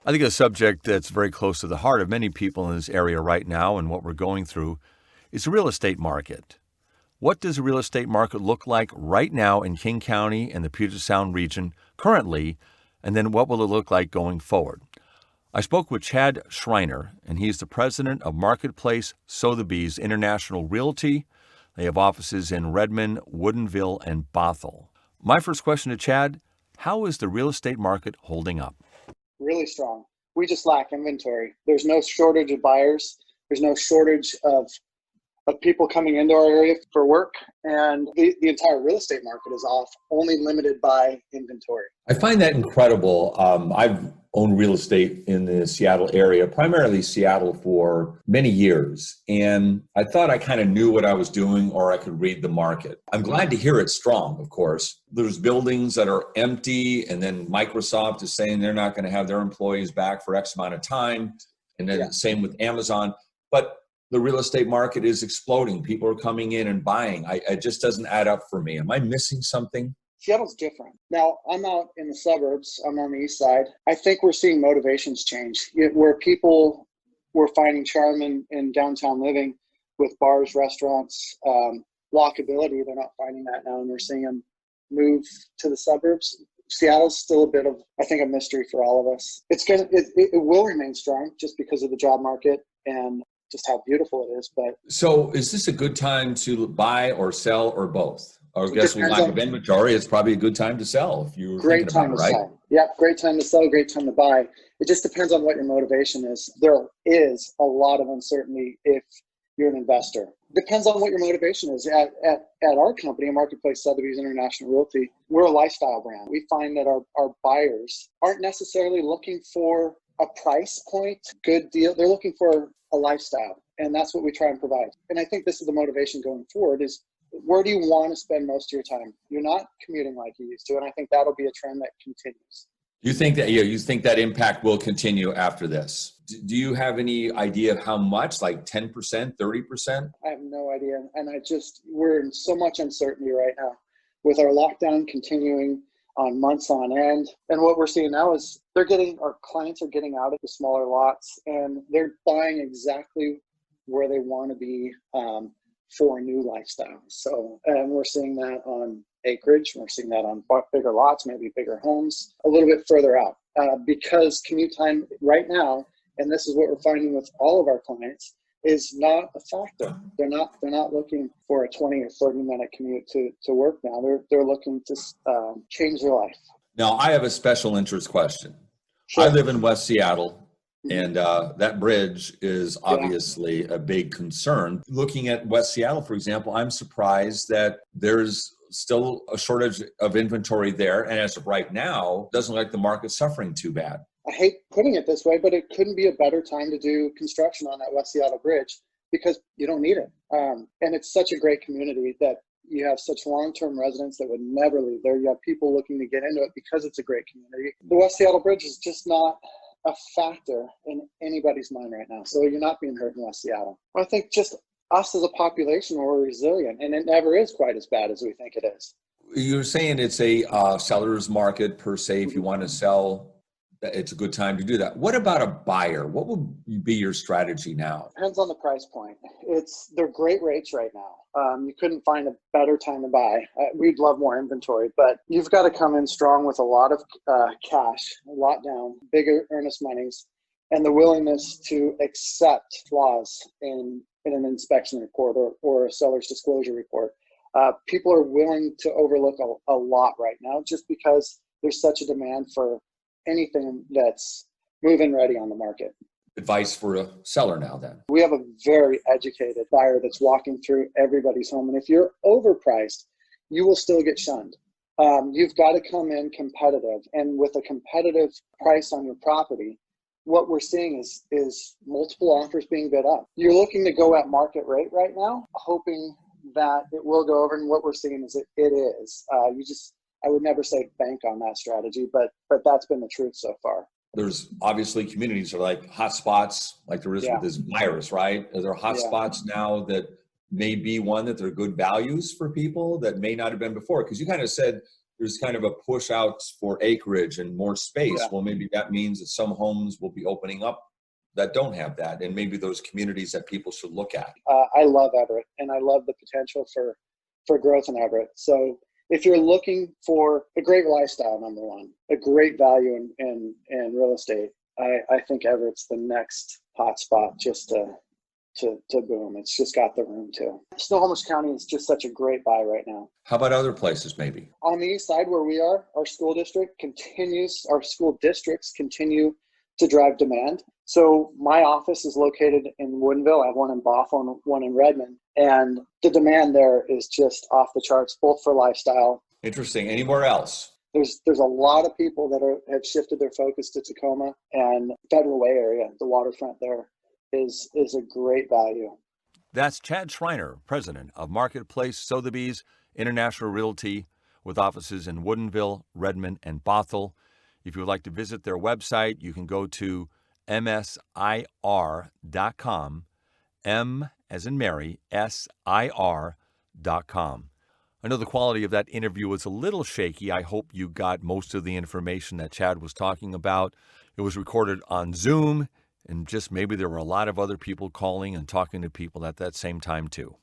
I think a subject that's very close to the heart of many people in this area right now and what we're going through is the real estate market. What does the real estate market look like right now in King County and the Puget Sound region currently, and then what will it look like going forward? I spoke with Chad Schreiner, and he's the president of Marketplace Sotheby's International Realty. They have offices in Redmond, Woodinville, and Bothell. My first question to Chad, how is the real estate market holding up? Really strong. We just lack inventory. There's no shortage of buyers. There's no shortage of people coming into our area for work. And the entire real estate market is off, only limited by inventory. I find that incredible. I've owned real estate in the Seattle area, primarily Seattle, for many years. And I thought I kind of knew what I was doing, or I could read the market. I'm glad to hear it's strong, of course. There's buildings that are empty, and then Microsoft is saying they're not going to have their employees back for X amount of time. And then same with Amazon. But the real estate market is exploding. People are coming in and buying. It just doesn't add up for me. Am I missing something? Seattle's different. Now, I'm out in the suburbs. I'm on the east side. I think we're seeing motivations change, where people were finding charm in downtown living with bars, restaurants, walkability. They're not finding that now, and we're seeing them move to the suburbs. Seattle's still a bit of, I think, a mystery for all of us. It will remain strong just because of the job market and just how beautiful it is. But so is this a good time to buy or sell, or both? Or I guess with lack of inventory, it's probably a good time to sell if you're great time to sell. Yeah, great time to sell, great time to buy. It just depends on what your motivation is. There is a lot of uncertainty if you're an investor. Depends on what your motivation is. At our company, Marketplace Sotheby's International Realty, we're a lifestyle brand. We find that our buyers aren't necessarily looking for a price point, good deal. They're looking for a lifestyle, and that's what we try and provide. And I think this is the motivation going forward is, where do you want to spend most of your time? You're not commuting like you used to, and I think that'll be a trend that continues. You think that impact will continue after this? Do you have any idea of how much, like 10%, 30%? I have no idea, and we're in so much uncertainty right now with our lockdown continuing on months on end. And what we're seeing now is our clients are getting out of the smaller lots, and they're buying exactly where they want to be for a new lifestyle. So, and we're seeing that on acreage. We're seeing that on bigger lots, maybe bigger homes, a little bit further out, because commute time right now, and this is what we're finding with all of our clients, is not a factor. They're not looking for a 20 or 30 minute commute to work now. They're looking to change their life. Now, I have a special interest question. Sure. I live in West Seattle, and that bridge is obviously a big concern. Looking at West Seattle, for example, I'm surprised that there's still a shortage of inventory there. And as of right now, it doesn't look like the market's suffering too bad. I hate putting it this way, but it couldn't be a better time to do construction on that West Seattle bridge because you don't need it. And it's such a great community that you have such long-term residents that would never leave there. You have people looking to get into it because it's a great community. The West Seattle bridge is just not a factor in anybody's mind right now. So you're not being hurt in West Seattle. I think just us as a population, we're resilient, and it never is quite as bad as we think it is. You're saying it's a seller's market per se. If you want to sell, it's a good time to do that. What about a buyer? What would be your strategy now? Depends on the price point. They're great rates right now. You couldn't find a better time to buy. We'd love more inventory, but you've got to come in strong with a lot of cash, a lot down, bigger earnest monies, and the willingness to accept flaws in an inspection report or a seller's disclosure report. People are willing to overlook a lot right now just because there's such a demand for anything that's move-in ready on the market. Advice for a seller now then? We have a very educated buyer that's walking through everybody's home. And if you're overpriced, you will still get shunned. You've got to come in competitive. And with a competitive price on your property, what we're seeing is multiple offers being bid up. You're looking to go at market rate right now, hoping that it will go over. And what we're seeing is it is. I would never say bank on that strategy, but that's been the truth so far. There's obviously communities are like hotspots, like there is with this virus, right? Are there hotspots now that may be one that they're good values for people that may not have been before? Because you kind of said there's kind of a push out for acreage and more space. Yeah. Well, maybe that means that some homes will be opening up that don't have that, and maybe those communities that people should look at. I love Everett, and I love the potential for growth in Everett. So if you're looking for a great lifestyle, number one, a great value in real estate, I think Everett's the next hot spot just to boom. It's just got the room to. Snohomish County is just such a great buy right now. How about other places maybe? On the east side where we are, our school districts continue to drive demand. So my office is located in Woodinville. I have one in Bothell and one in Redmond. And the demand there is just off the charts, both for lifestyle. Interesting. Anywhere else? There's a lot of people that have shifted their focus to Tacoma and Federal Way area. The waterfront there is a great value. That's Chad Schreiner, president of Marketplace Sotheby's International Realty, with offices in Woodinville, Redmond, and Bothell. If you would like to visit their website, you can go to msir.com, M as in Mary, SIR.com. I know the quality of that interview was a little shaky. I hope you got most of the information that Chad was talking about. It was recorded on Zoom, and just maybe there were a lot of other people calling and talking to people at that same time too.